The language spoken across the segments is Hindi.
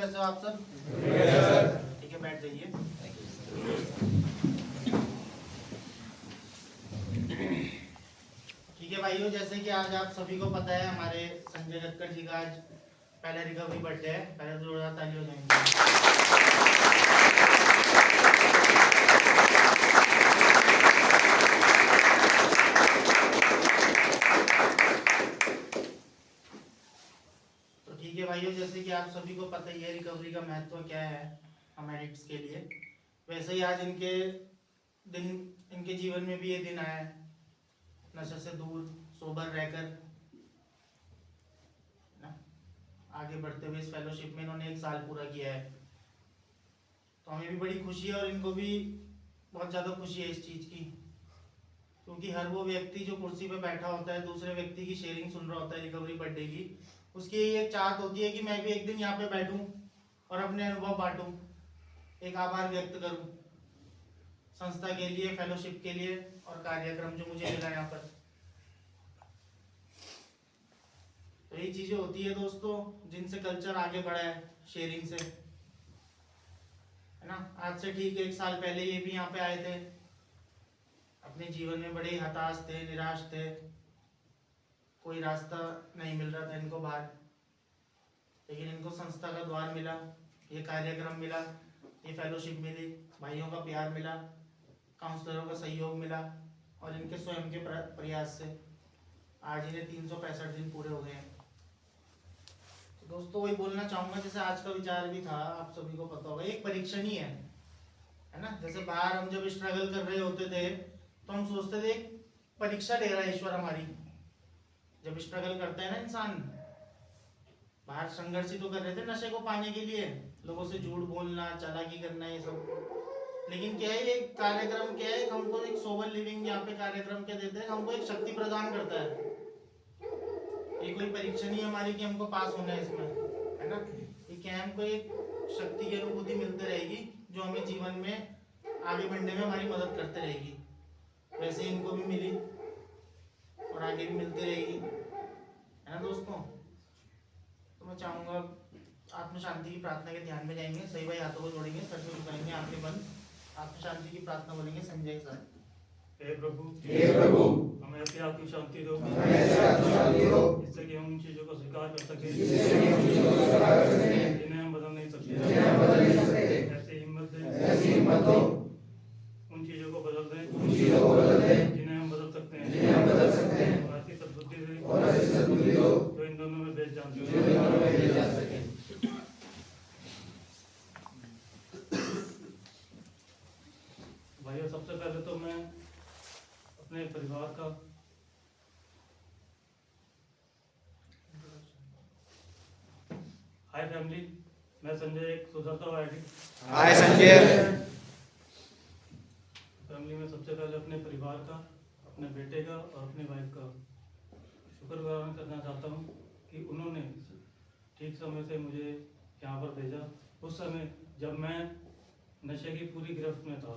कैसे हो आप सब? ठीक है, बैठ जाइए। ठीक है भाइयों, जैसे कि आज आप सभी को पता है हमारे संजय गडकर जी का आज पहला रिकवरी बर्थडे है। पहले तो जोरदार ताली हो जाएंगे। तो ठीक है भाइयों, जैसे कि आप सभी को पता ही है रिकवरी का महत्व क्या है हम एडिक्ट्स के लिए, वैसे ही आज इनके जीवन में भी ये दिन आया है नशे से दूर सोबर रहकर ना आगे बढ़ते हुए इस फेलोशिप में इन्होंने 1 साल पूरा किया है। तो हमें भी बड़ी खुशी है और इनको भी बहुत ज़्यादा खुशी है इस चीज़ की, क्योंकि हर वो व्यक्ति जो कुर्सी पे बैठा होता है दूसरे व्यक्ति की शेयरिंग सुन रहा होता है रिकवरी बर्थडे की, उसकी यही एक चाहत होती है कि मैं भी एक दिन यहाँ पे बैठूं और अपने अनुभव बांटूं, एक आभार व्यक्त करूं संस्था के लिए, फेलोशिप के लिए और कार्यक्रम जो मुझे मिला यहाँ पर। तो यही चीजें होती है दोस्तों जिनसे कल्चर आगे बढ़ा है, शेयरिंग से, है ना। आज से ठीक 1 साल पहले ये भी यहाँ पे आए थे, अपने जीवन में बड़े हताश थे, निराश थे, कोई रास्ता नहीं मिल रहा था इनको बाहर, लेकिन इनको संस्था का द्वार मिला, ये कार्यक्रम मिला, ये फेलोशिप मिली, भाइयों का प्यार मिला, काउंसलरों का सहयोग मिला और इनके स्वयं के प्रयास से आज इन्हें 365 दिन पूरे हो गए हैं। तो दोस्तों वही बोलना चाहूंगा, जैसे आज का विचार भी था, आप सभी को पता होगा एक परीक्षण ही है ना। जैसे बाहर हम जब स्ट्रगल कर रहे होते थे तो हम सोचते थे एक परीक्षा ले रहा है ईश्वर हमारी। जब स्ट्रगल करता है ना इंसान, बाहर संघर्ष ही तो कर रहे थे नशे को पाने के लिए, लोगों से झूठ बोलना, चालाकी करना, ये सब। लेकिन क्या है ये कार्यक्रम, क्या है हमको एक सोबर लिविंग यहाँ पे कार्यक्रम क्या देते हैं, हमको एक शक्ति प्रदान करता है। ये कोई परीक्षा नहीं है हमारी कि हमको पास होना है इसमें, है ना। ये क्या है, हमको एक शक्ति की अनुभूति मिलती रहेगी जो हमें जीवन में आगे बढ़ने में हमारी मदद करती रहेगी। वैसे इनको भी मिली और आगे भी मिलती रहेगी, है ना दोस्तों। तो मैं चाहूंगा आत्म शांति की प्रार्थना के ध्यान में जाएंगे। सही भाई हाथों को जोड़ेंगे, सर को झुकाएंगे, आंखें बंद, आत्म शांति की प्रार्थना बोलेंगे संजय के साथ। हे प्रभु हमें अपनी आत्म शांति दो, जिससे कि हम उन चीजों को स्वीकार कर सके जिन्हें हम बदल नहीं सकते। ऐसी हिम्मत दो उन चीजों को बदल दें जिन्हें हम बदल सकते हैं, और ऐसी सद्बुद्धि दो जो इन दोनों में भेद जान सके। भाइयों, सबसे पहले तो मैं अपने परिवार का हाय फैमिली, मैं संजय एक सुधरता हुआ एडिक्ट। हाय संजय। फैमिली में सबसे पहले अपने परिवार का, अपने बेटे का और अपनी वाइफ का शुक्रगुजार करना चाहता हूँ कि उन्होंने ठीक समय से मुझे यहाँ पर भेजा। उस समय जब मैं नशे की पूरी गिरफ्त में था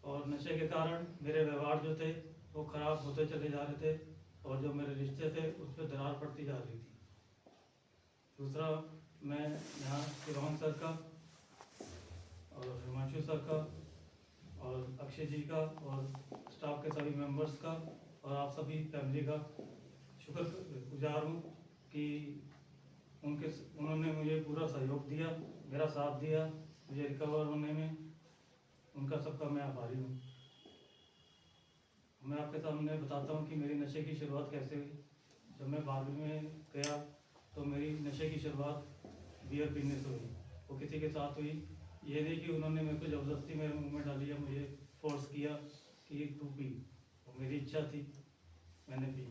और नशे के कारण मेरे व्यवहार जो थे वो खराब होते चले जा रहे थे और जो मेरे रिश्ते थे उस पर दरार पड़ती जा रही थी। दूसरा, मैं यहाँ शिवांग सर का और हिमांशु सर का और अक्षय जी का और स्टाफ के सभी मेंबर्स का और आप सभी फैमिली का शुक्रगुजार हूँ कि उन्होंने मुझे पूरा सहयोग दिया, मेरा साथ दिया मुझे रिकवर होने में। उनका सबका मैं आभारी हूँ। मैं आपके सामने बताता हूँ कि मेरी नशे की शुरुआत कैसे हुई। जब मैं 12वीं में गया तो मेरी नशे की शुरुआत बियर पीने से हुई। वो किसी के साथ हुई, ये नहीं कि उन्होंने मेरे को ज़बरदस्ती मेरे मुंह में डाली या मुझे फोर्स किया कि तू पी। वो मेरी इच्छा थी, मैंने पी।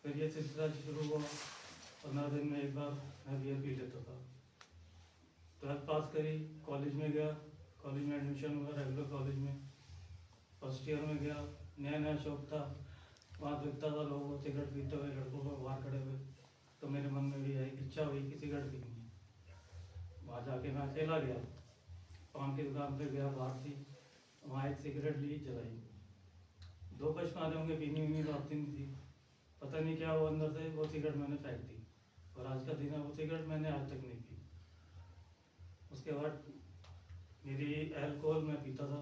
फिर ये सिलसिला शुरू हुआ, 15 दिन में एक बार मैं बियर पी लेता था। 12th पास करी, कॉलेज में गया, कॉलेज में एडमिशन हुआ रेगुलर कॉलेज में। फर्स्ट ईयर में गया, नया नया शौक था, वहाँ देखता था लोग सिगरेट पीते हुए, लड़कों को बाहर खड़े हुए, तो मेरे मन में भी आई इच्छा हुई कि सिगरेट पीनी है। वहाँ जाके मैं अकेला गया, पान की दुकान पे गया, बाहर थी, वहाँ एक सिगरेट ली, जलाई। 2 पछताने होंगे, पीनी वीनी तो आती नहीं थी, पता नहीं क्या वो अंदर से वो सिगरेट मैंने फेंक दी और आज का दिन है वो सिगरेट मैंने आज तक नहीं पी। उसके बाद मेरी अल्कोहल मैं पीता था।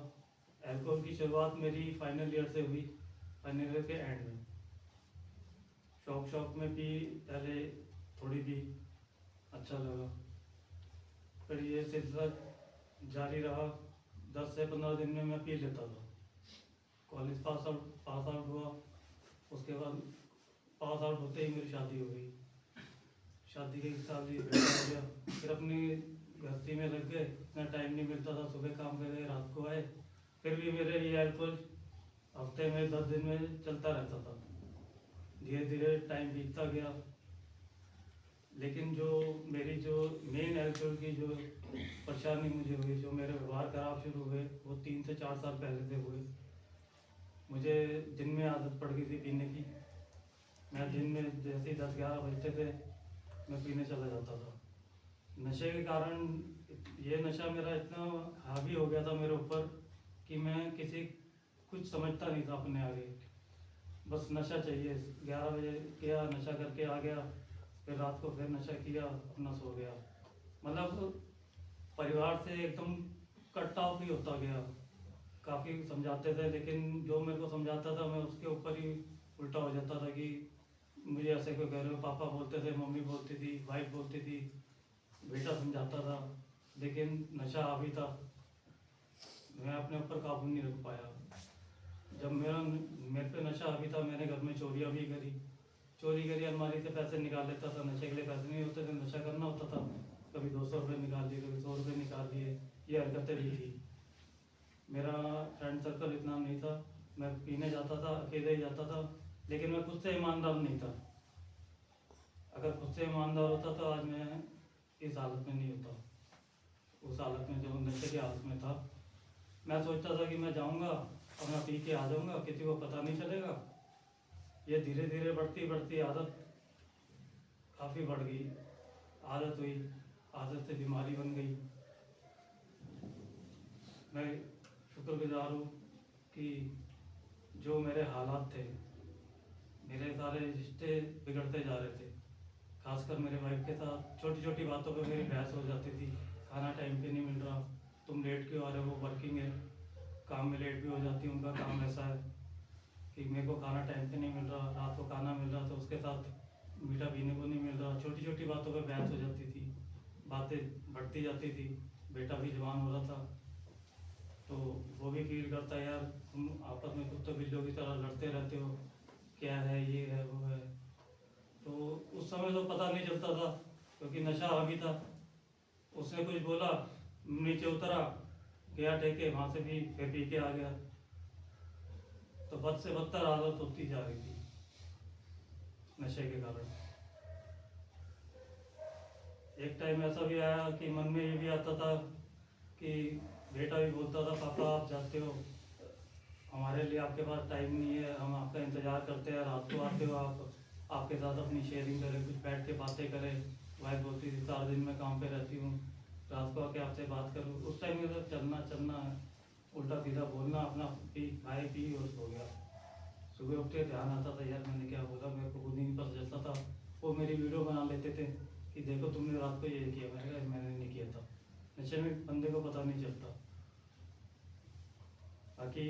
अल्कोहल की शुरुआत मेरी फाइनल ईयर से हुई, फाइनल ईयर के एंड में। शौक शौक में पी, पहले थोड़ी पी, अच्छा लगा, फिर ये सिलसिला जारी रहा। 10 से 15 दिन में मैं पी लेता था। कॉलेज पास आउट हुआ, उसके बाद पास आउट होते ही मेरी शादी हो गई। शादी के 1 साल ही बेटा हो गया, फिर अपनी गृहस्थी में लग गए, इतना टाइम नहीं मिलता था। सुबह काम पे गए, रात को आए, फिर भी मेरे ये अल्कोहल हफ्ते में 10 दिन में चलता रहता था। धीरे धीरे टाइम बीतता गया, लेकिन जो मेरी जो मेन अल्कोहल की जो परेशानी मुझे हुई, जो मेरे व्यवहार खराब शुरू हुए, वो 3 से 4 साल पहले से हुए। मुझे दिन में आदत पड़ गई थी पीने की। मैं दिन में जैसे ही 10-11 बजते थे मैं पीने चला जाता था। नशे के कारण ये नशा मेरा इतना हावी हो गया था मेरे ऊपर कि मैं कुछ समझता नहीं था अपने आगे। बस नशा चाहिए। 11 बजे किया, नशा करके आ गया, फिर रात को फिर नशा किया, अपना सो गया। मतलब परिवार से एकदम कट ऑफ ही होता गया। काफ़ी समझाते थे, लेकिन जो मेरे को समझाता था मैं उसके ऊपर ही उल्टा हो जाता था कि मुझे ऐसे क्यों कह रहे हो। पापा बोलते थे, मम्मी बोलती थी, वाइफ बोलती थी, बेटा समझाता था, लेकिन नशा हावी था। मैं अपने ऊपर काबू नहीं रख पाया। जब मेरे पे नशा हावी था, मैंने घर में चोरियाँ भी करी। चोरी करी, अलमारी से पैसे निकाल लेता था। नशे के लिए पैसे नहीं होते थे, नशा करना होता था। कभी 200 रुपये निकाल लिए, कभी 100 रुपये निकाल लिए। ये हरकतें भी थी। मेरा फ्रेंड सर्कल इतना नहीं था। मैं पीने जाता था, अकेले ही जाता था, लेकिन मैं खुद से ईमानदार नहीं था। अगर खुद से ईमानदार होता तो आज मैं इस हालत में नहीं होता। उस हालत में, जो नशे की हालत में था, मैं सोचता था कि मैं जाऊंगा, अपना पी के आ जाऊंगा, किसी को पता नहीं चलेगा। ये धीरे धीरे बढ़ती बढ़ती आदत काफ़ी बढ़ गई। आदत हुई, आदत से बीमारी बन गई। मैं शुक्रगुजार हूँ कि जो मेरे हालात थे, मेरे सारे रिश्ते बिगड़ते जा रहे थे। खासकर मेरे वाइफ के साथ छोटी छोटी बातों पे मेरी बहस हो जाती थी। खाना टाइम पे नहीं मिल रहा, तुम लेट क्यों आ रहे हो। वो वर्किंग है, काम में लेट भी हो जाती है। उनका काम ऐसा है कि मेरे को खाना टाइम पे नहीं मिल रहा, रात को खाना मिल रहा तो उसके साथ मीठा पीने को नहीं मिल रहा। छोटी छोटी बातों पे बहस हो जाती थी, बातें बढ़ती जाती थी। बेटा भी जवान हो रहा था, तो वो भी फील करता है, यार तुम आपस में कुत्तों बिल्लियों की तरह लड़ते रहते हो, क्या है, ये है, वो है। तो उस समय तो पता नहीं चलता था, क्योंकि नशा हावी था। उसने कुछ बोला, नीचे उतरा, गया टेके, वहाँ से भी फिर पी के आ गया। तो बद से बदतर हालत होती जा रही थी नशे के कारण। एक टाइम ऐसा भी आया कि मन में ये भी आता था कि बेटा भी बोलता था, पापा आप जाते हो, हमारे लिए आपके पास टाइम नहीं है, हम आपका इंतज़ार करते हैं, रात को आते हो आप, आपके साथ अपनी शेयरिंग करें, कुछ बैठ के बातें करें। वाइफ बोलती थी, सारा दिन मैं काम पे रहती हूँ, रात को आके आपसे बात करूँ। उस टाइम में तो चलना है, उल्टा सीधा बोलना, अपना पी खाए पी और सो गया। सुबह उठ के ध्यान आता था, यार मैंने क्या बोला, मेरे को खुद ही नहीं पता चलता था। वो मेरी वीडियो बना लेते थे कि देखो तुमने रात को ये किया। मैंने कहा मैंने नहीं किया था। नशे में बंदे को पता नहीं चलता। बाकी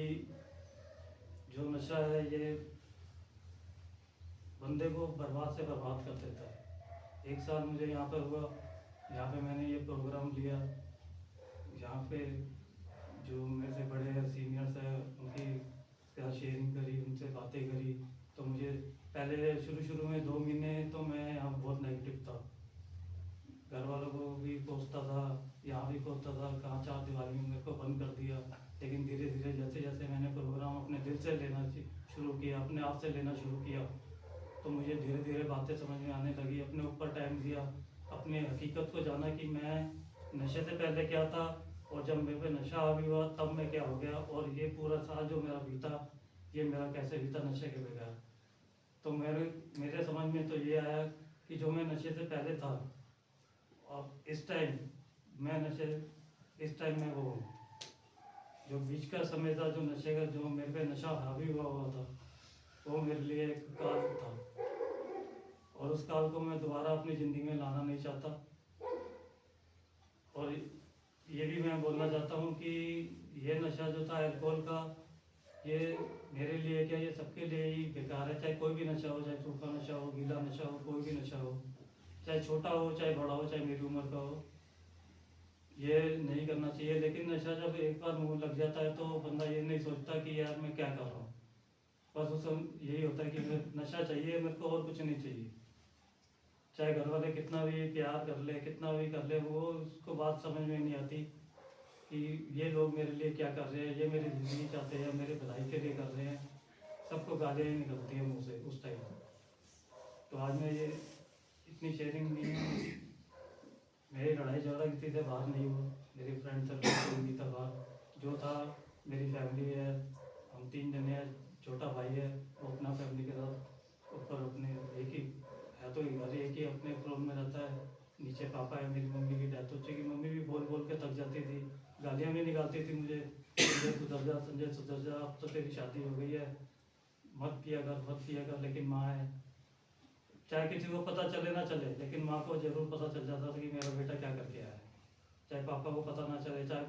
जो नशा है ये बंदे को बर्बाद से बर्बाद कर देता है। 1 साल मुझे यहाँ पर हुआ, यहाँ पे मैंने ये प्रोग्राम लिया। यहाँ पे जो मेरे से बड़े हैं, सीनियर्स हैं, उनकी साथ शेयरिंग करी, उनसे बातें करी। तो मुझे पहले शुरू में 2 महीने तो मैं यहाँ बहुत नेगेटिव था। घर वालों को भी कोसता था, यहाँ भी कोसता था, कहाँ 4 दीवारी में मेरे को बंद कर दिया। लेकिन धीरे धीरे जैसे जैसे मैंने प्रोग्राम अपने दिल से लेना शुरू किया, अपने आप से लेना शुरू किया, तो मुझे धीरे धीरे बातें समझ में आने लगी। अपने ऊपर टाइम दिया, अपने हकीकत को जाना कि मैं नशे से पहले क्या था, और जब मेरे पे नशा हावी हुआ तब मैं क्या हो गया, और ये पूरा साल जो मेरा बीता, ये मेरा कैसे बीता नशे के बगैर। तो मेरे समझ में तो ये आया कि जो मैं नशे से पहले था और इस टाइम मैं वो हूँ। जो बीच का समय था, जो नशे का, जो मेरे पे नशा हावी हुआ था, वो मेरे लिए एक काल था, और उस काल को मैं दोबारा अपनी ज़िंदगी में लाना नहीं चाहता। और बोलना चाहता हूँ कि ये नशा जो था अल्कोहल का, ये मेरे लिए क्या, ये सबके लिए ही बेकार है। चाहे कोई भी नशा हो, चाहे सूखा नशा हो, गीला नशा हो, कोई भी नशा हो, चाहे छोटा हो, चाहे बड़ा हो, चाहे मेरी उम्र का हो, ये नहीं करना चाहिए। लेकिन नशा जब एक बार मुंह लग जाता है तो बंदा ये नहीं सोचता कि यार मैं क्या कर रहा हूँ, बस उसे यही होता है कि मैं नशा चाहिए, मेरे को और कुछ नहीं चाहिए। चाहे घर वाले कितना भी प्यार कर ले, कितना भी कर ले, वो उसको बात समझ में नहीं आती कि ये लोग मेरे लिए क्या कर रहे हैं, ये मेरी ज़िंदगी चाहते हैं, मेरे भलाई के लिए कर रहे हैं। सबको गालियाँ ही निकलती हैं मुँह से उस टाइम। तो आज मैं ये इतनी शेयरिंग नहीं है, मेरी लड़ाई झगड़ा किसी से बाहर नहीं हुआ, मेरी फ्रेंड सर्कल से नहीं था बाहर। जो था मेरी फैमिली है, हम 3 जने हैं, छोटा भाई है वो अपना फैमिली के साथ ऊपर अपने एक ही है, तो घर एक ही अपने फ्लोर में रहता है। नीचे पापा है, मेरी मम्मी की डेथ हो चुकी, मम्मी भी बोल बोल के थक जाती थी, गालियाँ भी निकालती थी मुझे, संजय सुधर जा, संजय सुधर जा, अब तो तेरी शादी हो गई है, मत पिया कर, मत पिया कर। लेकिन माँ है, चाहे किसी को पता चले ना चले, लेकिन माँ को जरूर पता चल जाता था कि मेरा बेटा क्या करके आया है। चाहे पापा को पता ना चले, चाहे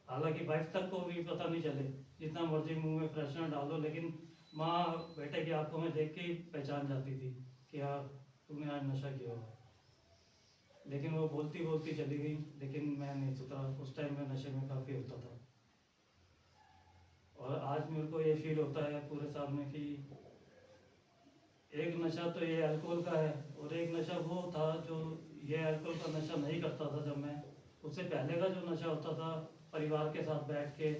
हालांकि वाइफ तक को भी पता नहीं चले, जितना मर्जी मुंह में फ्रेशनर डाल दो, लेकिन माँ बेटे की आंखों में देख के ही पहचान जाती थी कि यार तूने आज नशा किया हुआ है। लेकिन वो बोलती बोलती चली गई, लेकिन मैं नहीं सुधरा। उस टाइम में नशे में काफ़ी होता था, और आज मेरे को ये फील होता है पूरे साल में कि एक नशा तो ये अल्कोहल का है, और एक नशा वो था जो ये अल्कोहल का नशा नहीं करता था जब मैं, उससे पहले का जो नशा होता था, परिवार के साथ बैठ के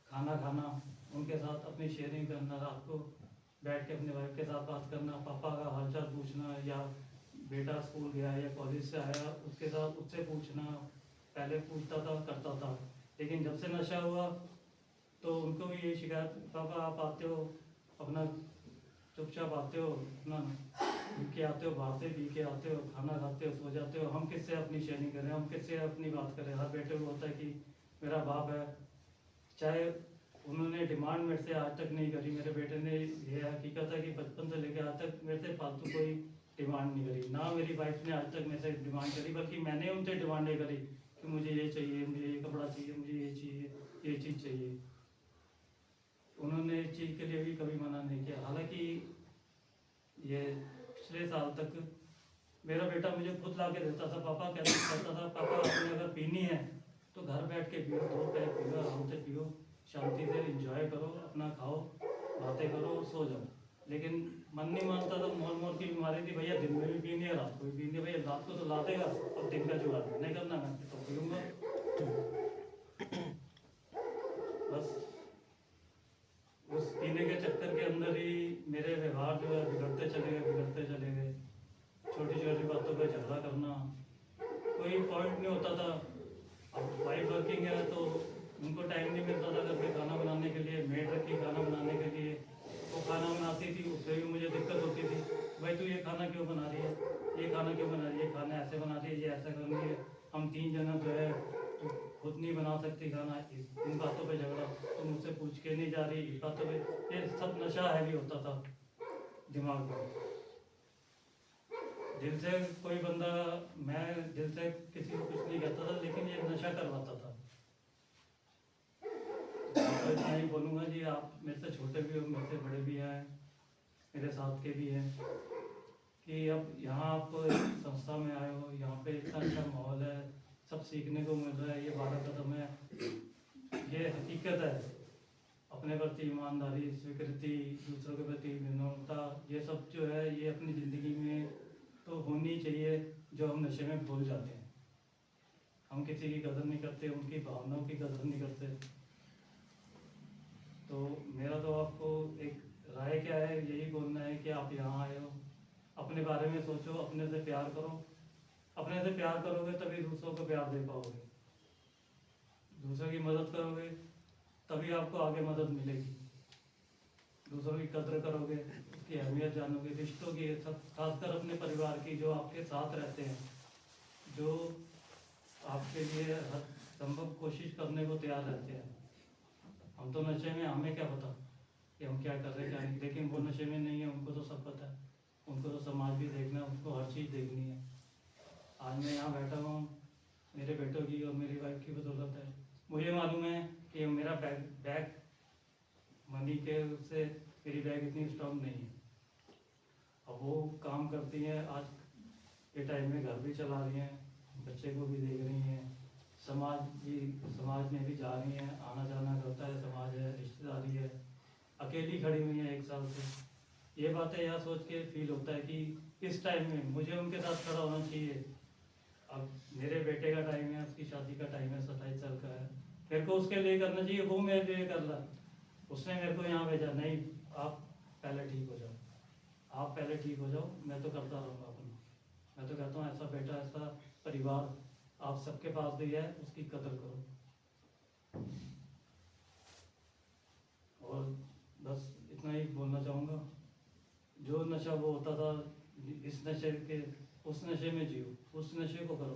खाना खाना, उनके साथ अपनी शेयरिंग करना, रात को बैठ के अपने वाइफ के साथ बात करना, पापा का हालचाल पूछना, या बेटा स्कूल गया या कॉलेज से आया उसके साथ उससे पूछना, पहले पूछता था, करता था। लेकिन जब से नशा हुआ तो उनको भी यही शिकायत, पापा आप आते हो अपना चुपचाप आते हो, अपना पी के आते हो, बाहर से पी के आते हो, खाना खाते हो, सो जाते हो, हम किससे अपनी शेयरिंग करें, हम किससे अपनी बात करें। हर बेटे को होता है कि मेरा बाप है, चाहे उन्होंने डिमांड मेरे से आज तक नहीं करी, मेरे बेटे ने, ये हकीकत है कि बचपन से लेकर आज तक मेरे से फालतू कोई डिमांड नहीं करी, ना मेरी वाइफ ने आज तक मेरे से डिमांड करी, बल्कि मैंने उनसे डिमांडें करी कि मुझे ये चाहिए, मुझे ये कपड़ा चाहिए, मुझे ये चाहिए, ये चीज़ चाहिए। उन्होंने इस चीज़ के लिए भी कभी मना नहीं किया। हालांकि ये पिछले साल तक मेरा बेटा मुझे खुद ला के देता था, पापा कहता था पापा आपने अगर पीनी है तो घर बैठ के पियो, 2 पैक पियो, आराम से पियो, शांति से इंजॉय करो, अपना खाओ, बातें करो, सो जाओ। लेकिन मन नहीं मानता था, मोर की बीमारी थी, भैया दिन में भी पीनी है, रात को भी पीनी है, भैया रात को तो ला देगा, अब दिन का जुगाड़ नहीं करना, मैं तो पीऊँगा। बस उस पीने के चक्कर के अंदर ही मेरे व्यवहार जो है बिगड़ते चले गए। छोटी छोटी बातों पर झगड़ा करना, कोई पॉइंट नहीं होता था। अब वाइफ वर्किंग है तो उनको टाइम नहीं मिलता था घर पे खाना बनाने के लिए, मेड रखी खाना बनाने के लिए, वो खाना बनाती थी, उससे भी मुझे दिक्कत होती थी, भाई तू ये खाना क्यों बना रही है, ये खाना क्यों बना रही है, खाना ऐसे बना रही है, ये ऐसा कर रही है, हम 3 जना जो है तो खुद नहीं बना सकती खाना, इन बातों पे झगड़ा, तो मुझसे पूछ के नहीं जा रही, इस बातों पे, ये सब नशा हैवी होता था दिमाग में। दिल से कोई बंदा, मैं दिल से किसी को कुछ नहीं कहता था, लेकिन ये नशा करवाता था। तो इतना ही बोलूँगा जी, आप मेरे से छोटे भी हो, मेरे से बड़े भी हैं, मेरे साथ के भी हैं, कि अब यहाँ आप संस्था में आए हो, यहाँ पे इतना अच्छा माहौल है, सब सीखने को मिल रहा है, ये 12 कदम है, ये हकीकत है। अपने प्रति ईमानदारी, स्वीकृति, दूसरों के प्रति विनम्रता, ये सब जो है ये अपनी ज़िंदगी में तो होनी चाहिए, जो हम नशे में भूल जाते हैं। हम किसी की कदर नहीं करते, उनकी भावनाओं की कदर नहीं करते। तो मेरा तो आपको एक राय क्या है, यही बोलना है कि आप यहाँ आए हो, अपने बारे में सोचो, अपने से प्यार करो, अपने से प्यार करोगे तभी दूसरों को प्यार दे पाओगे, दूसरों की मदद करोगे तभी आपको आगे मदद मिलेगी, दूसरों की कदर करोगे, उसकी अहमियत जानोगे, रिश्तों की, खासकर अपने परिवार की, जो आपके साथ रहते हैं, जो आपके लिए हर संभव कोशिश करने को तैयार रहते हैं। हम तो नशे में, हमें क्या पता कि हम क्या कर रहे हैं क्या नहीं, लेकिन वो नशे में नहीं है, उनको तो सब पता है, उनको तो समाज भी देखना है, उनको हर चीज़ देखनी है। आज मैं यहाँ बैठा हुआ हूँ मेरे बेटों की और मेरी वाइफ की बदौलत, बैग इतनी स्ट्रांग नहीं है। अब वो काम करती हैं, आज के टाइम में घर भी चला रही हैं, बच्चे को भी देख रही हैं, समाज में भी जा रही हैं, आना जाना करता है, समाज है, रिश्तेदारी है, अकेली खड़ी हुई हैं 1 साल से। ये बातें यह सोच के फील होता है कि इस टाइम में मुझे उनके साथ खड़ा होना चाहिए। अब मेरे बेटे का टाइम है, उसकी शादी का टाइम है, 27 साल का है, मेरे को उसके लिए करना चाहिए, वो मेरे लिए कर रहा है। उसने मेरे को यहाँ भेजा, नहीं आप पहले ठीक हो जाओ, आप पहले ठीक हो जाओ, मैं तो करता रहूँगा अपना। मैं तो कहता हूँ ऐसा बेटा, ऐसा परिवार आप सबके पास भी है, उसकी कदर करो। और बस इतना ही बोलना चाहूँगा, जो नशा वो होता था, इस नशे के उस नशे में जियो, उस नशे को करो,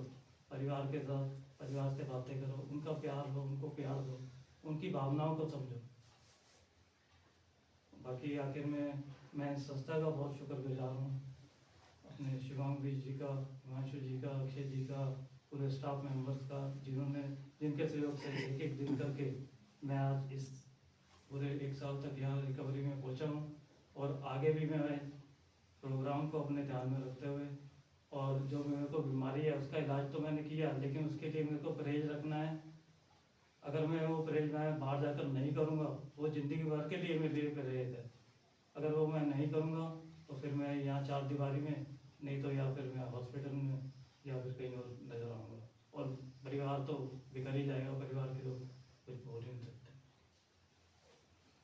परिवार के साथ, परिवार से बातें करो, उनका प्यार लो, उनको प्यार दो, उनकी भावनाओं को समझो। बाकी आखिर में मैं इस संस्था का बहुत शुक्रगुजार हूँ, अपने शिवांगी जी का, हिमांशु जी का, अक्षय जी का, पूरे स्टाफ मेंबर्स का, जिनके सहयोग से एक दिन करके मैं आज इस पूरे 1 साल तक यहाँ रिकवरी में पहुँचा हूँ। और आगे भी मैं प्रोग्राम को अपने ध्यान में रखते हुए, और जो मेरे को बीमारी है उसका इलाज तो मैंने किया, लेकिन उसके लिए मेरे को परहेज रखना है। अगर मैं वो परहेज मैं बाहर जाकर नहीं करूँगा, वो ज़िंदगी भर के लिए मेरे लिए परहेज है। अगर वो मैं नहीं करूँगा तो फिर मैं यहाँ 4 दीवारी में, नहीं तो या फिर मैं हॉस्पिटल में या फिर कहीं और नजर आऊँगा, और परिवार तो बिखर ही जाएगा, परिवार के लोग कुछ बोल ही नहीं सकते।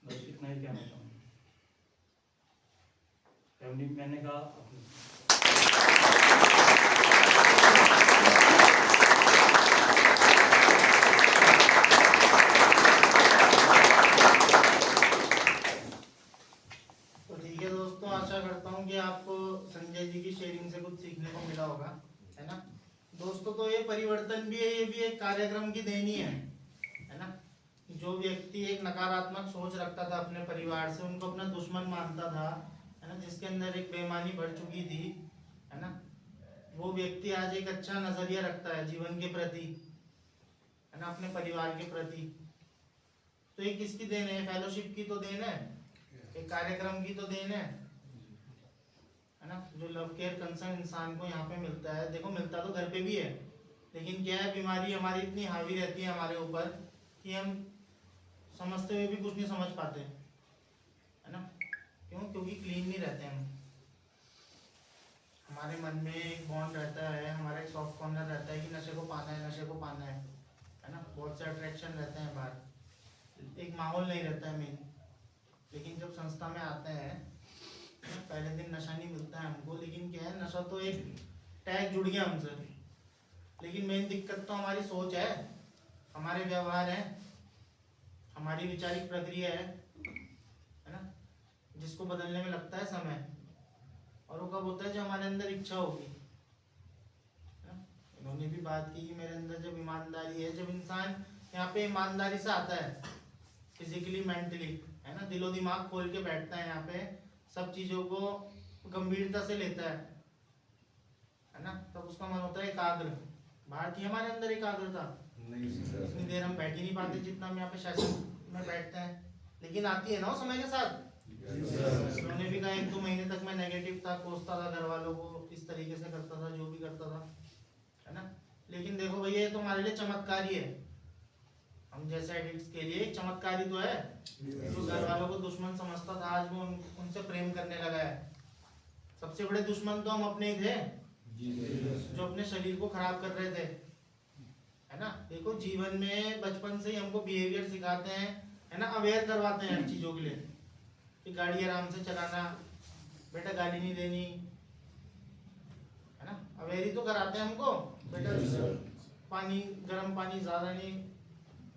बस इतना ही कहना चाहूँगा। फैमिली मैंने कहा अपनी कि आपको संजय जी की शेयरिंग से कुछ सीखने को मिला होगा, है ना दोस्तों। तो ये परिवर्तन भी है, ये भी एक कार्यक्रम की देन ही है ना। जो व्यक्ति एक नकारात्मक सोच रखता था अपने परिवार से, उनको अपना दुश्मन मानता था, है ना, जिसके अंदर एक बेईमानी बढ़ चुकी थी, है ना, वो व्यक्ति आज एक अच्छा नजरिया रखता है जीवन के प्रति, है ना, अपने परिवार के प्रति। तो ये किसकी देन है? फेलोशिप की तो देन है, एक कार्यक्रम की तो देन है ना। जो लव केयर कंसर्न इंसान को यहाँ पे मिलता है, देखो मिलता तो घर पे भी है, लेकिन क्या है, बीमारी हमारी इतनी हावी रहती है हमारे ऊपर कि हम समझते हुए भी कुछ नहीं समझ पाते, है ना। क्यों? क्योंकि क्लीन नहीं रहते हम। हमारे मन में एक बॉन्ड रहता है, हमारा एक सॉफ्ट कॉर्नर रहता है कि नशे को पाना है, नशे को पाना है ना। बहुत से अट्रैक्शन रहते हैं बाहर, एक माहौल नहीं रहता है मेन। लेकिन जब संस्था में आते हैं, पहले दिन नशा नहीं मिलता है हमको, लेकिन क्या है, नशा तो एक टैग जुड़ गया हमसे। लेकिन मेन दिक्कत तो हमारी सोच है, हमारे व्यवहार है, हमारी विचारिक प्रक्रिया है ना, जिसको बदलने में लगता है समय। और वो कब होता है? जब हमारे अंदर इच्छा होगी। इन्होंने भी बात की कि मेरे अंदर जब ईमानदारी है, जब इंसान यहाँ पे ईमानदारी से आता है, फिजिकली मेंटली, है ना, दिलो दिमाग खोल के बैठता है यहाँ पे, सब चीजों को गंभीरता से लेता है ना, तब उसका मन होता है एकाग्र। भारतीय हमारे अंदर एकाग्रता इतनी देर हम बैठ ही नहीं पाते जितना हम यहाँ पे सेशन में बैठते हैं, लेकिन आती है ना वो समय के साथ। उन्होंने भी कहा 1-2 महीने तक मैं नेगेटिव था, कोसता था घर वालों को, इस तरीके से करता था, जो भी करता था, है ना। लेकिन देखो भैया, ये तो हमारे लिए चमत्कार ही है, हम जैसे एडिक्ट्स के लिए एक चमत्कार ही तो है। जो घर वालों को दुश्मन समझता था, आज वो उनसे प्रेम करने लगा है। सबसे बड़े दुश्मन तो हम अपने ही थे, जो अपने शरीर को खराब कर रहे थे, है ना। देखो जीवन में बचपन से ही हमको बिहेवियर सिखाते हैं, है ना, अवेयर करवाते हैं हर चीजों के लिए, कि गाड़ी आराम से चलाना, बेटा गाली नहीं देनी, है ना, अवेयर ही तो कराते हैं हमको। बेटा पानी, गर्म पानी ज्यादा नहीं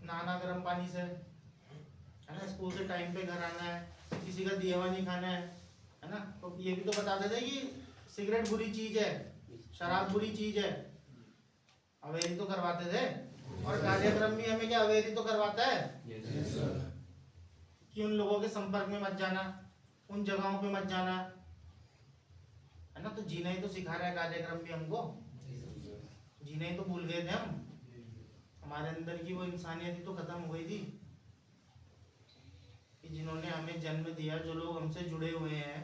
नहाना, गर्म पानी से, है ना, स्कूल से टाइम पे घर आना है, किसी का दिया हुआ नहीं खाना है ना। तो ये भी तो बताते थे कि सिगरेट बुरी चीज है, शराब बुरी चीज है, अवेयर तो करवाते थे। और कार्यक्रम भी हमें क्या अवेयर तो करवाता है कि उन लोगों के संपर्क में मत जाना, उन जगहों पे मत जाना, है ना। तो जीना ही तो सिखा रहा है कार्यक्रम भी हमको, जीना ही तो भूल गए थे हम, हमारे अंदर की वो इंसानियत ही तो खत्म हो गई थी कि जिन्होंने हमें जन्म दिया, जो लोग हमसे जुड़े हुए हैं,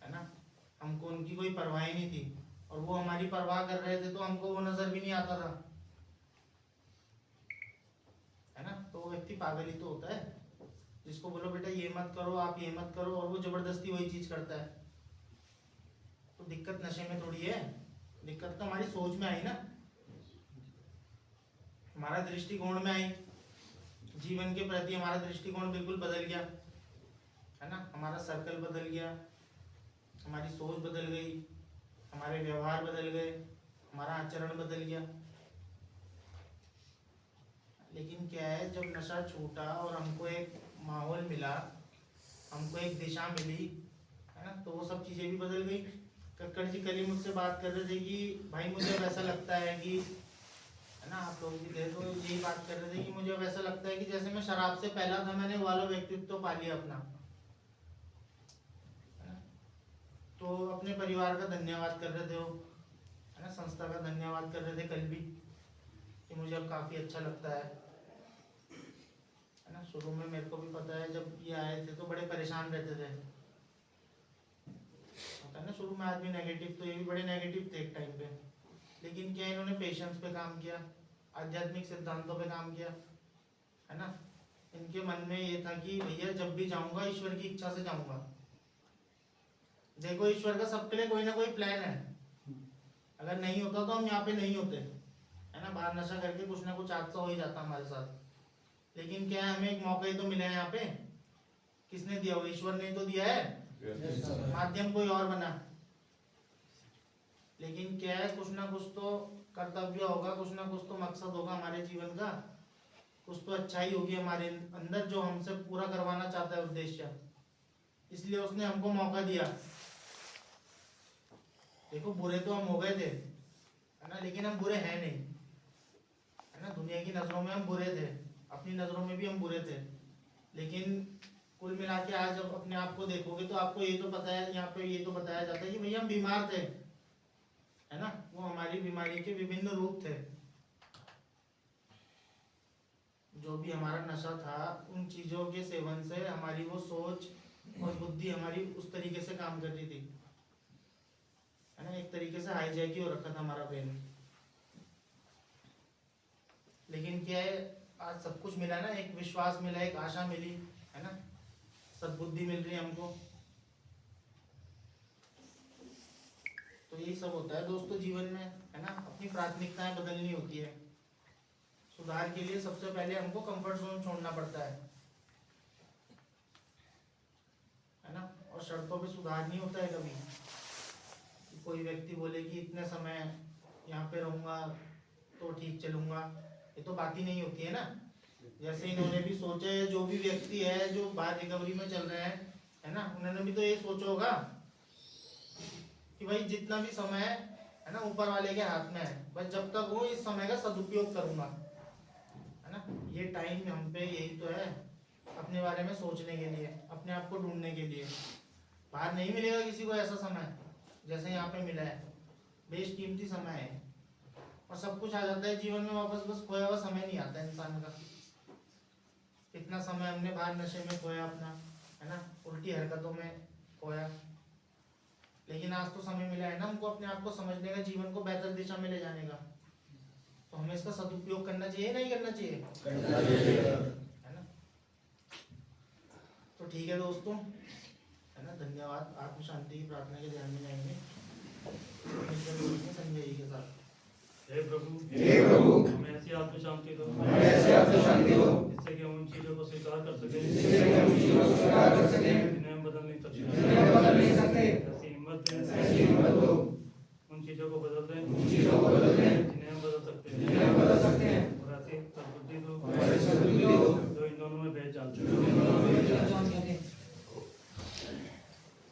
है ना, हमको उनकी कोई परवाह ही नहीं थी, और वो हमारी परवाह कर रहे थे तो हमको वो नजर भी नहीं आता था, है ना। तो वो व्यक्ति पागल ही तो होता है, जिसको बोलो बेटा ये मत करो, आप ये मत करो, और वो जबरदस्ती वही चीज करता है। तो दिक्कत नशे में थोड़ी है, दिक्कत तो हमारी सोच में आई ना, हमारा दृष्टिकोण में आई, जीवन के प्रति हमारा दृष्टिकोण बिल्कुल बदल गया, है ना। हमारा सर्कल बदल गया, हमारी सोच बदल गई, हमारे व्यवहार बदल गए, हमारा आचरण बदल गया। लेकिन क्या है, जब नशा छूटा और हमको एक माहौल मिला, हमको एक दिशा मिली, है ना, तो वो सब चीजें भी बदल गई। कक्कड़ जी कल ही मुझसे बात कर रहे थे कि भाई मुझे अब ऐसा लगता है कि, है ना, आप लोग भी थे तो यही बात कर रहे थे कि मुझे अब ऐसा लगता है कि जैसे मैं शराब से पहला था, मैंने वो वाला व्यक्तित्व पा लिया अपना, है ना। तो अपने परिवार का धन्यवाद कर रहे थे वो, है ना, संस्था का धन्यवाद कर रहे थे कल भी, कि मुझे अब काफी अच्छा लगता है ना। शुरू में मेरे को भी पता है, जब ये आए थे तो बड़े परेशान रहते थे, होता है ना शुरू में आदमी नेगेटिव, तो ये भी बड़े नेगेटिव थे एक टाइम पे। लेकिन क्या इन्होंने पेशेंस पे काम किया, आध्यात्मिक सिद्धांतों पे काम किया, है ना। इनके मन में ये था कि भैया जब भी जाऊंगा ईश्वर की इच्छा से जाऊंगा। देखो ईश्वर का सबके लिए कोई ना कोई प्लान है, अगर नहीं होता तो हम यहाँ पे नहीं होते, है ना। बाहर नशा करके कुछ ना कुछ हादसा हो ही जाता हमारे साथ। लेकिन क्या है, हमें एक मौका ही तो मिला है यहाँ पे, किसने दिया? वो ईश्वर ने तो दिया है, माध्यम कोई और बना। लेकिन क्या है, कुछ ना कुछ तो कर्तव्य होगा, कुछ ना कुछ तो मकसद होगा हमारे जीवन का, कुछ तो अच्छाई होगी हमारे अंदर जो हमसे पूरा करवाना चाहता है उद्देश्य, इसलिए उसने हमको मौका दिया। देखो बुरे तो हम हो गए थे, है ना, लेकिन हम बुरे हैं नहीं, है ना। दुनिया की नजरों में हम बुरे थे, अपनी नजरों में भी हम बुरे थे, लेकिन कुल मिला के आज जब अपने आप को देखोगे तो आपको ये तो पता है, यहाँ पे ये तो बताया जाता है कि भैया हम बीमार थे, है ना। वो हमारी बीमारी के विभिन्न रूप थे, जो भी हमारा नशा था, उन चीजों के सेवन से हमारी वो सोच और बुद्धि हमारी उस तरीके से काम कर रही थी, है ना। एक तरीके से हाईजैक ही हो रखा था हमारा ब्रेन। लेकिन क्या है, आज सब कुछ मिला ना, एक विश्वास मिला, एक आशा मिली, है ना, सद्बुद्धि मिल रही है हमको। तो यही सब होता है दोस्तों जीवन में, है ना। अपनी प्राथमिकताएं बदलनी होती है। सुधार के लिए सबसे पहले हमको कंफर्ट जोन छोड़ना पड़ता है ना। और शर्तों पे सुधार नहीं होता है कभी, कि कोई व्यक्ति बोले कि इतने समय यहाँ पे रहूंगा तो ठीक चलूंगा, ये तो बात ही नहीं होती है ना। जैसे इन्होंने भी सोचा है, जो भी व्यक्ति है जो बाहर रिकवरी में चल रहे हैं, है ना, उन्होंने भी तो ये सोचा होगा कि भाई जितना भी समय है ना ऊपर वाले के हाथ में है, बस जब तक वो इस समय का सदुपयोग करूंगा, है ना। ये टाइम हम पे यही तो है, अपने बारे में सोचने के लिए, अपने आप को ढूंढने के लिए। बाहर नहीं मिलेगा किसी को ऐसा समय जैसे यहाँ पे मिला है, बेशकीमती समय है। और सब कुछ आ जाता है जीवन में वापस, बस खोया हुआ समय नहीं आता इंसान का। इतना समय हमने बाहर नशे में खोया अपना, है ना, उल्टी हरकतों में खोया। लेकिन आज तो समय मिला है ना हमको अपने आप को समझने का, जीवन को बेहतर दिशा में ले जाने का। तो हमें इसका सदुपयोग करना चाहिए, नहीं करना चाहिए? है ना। तो ठीक है दोस्तों, है ना, धन्यवाद। आत्म शांति की प्रार्थना के ध्यान में जाएंगे संजय जी के साथ। हे प्रभु, हमें ऐसी आत्म शांति दो।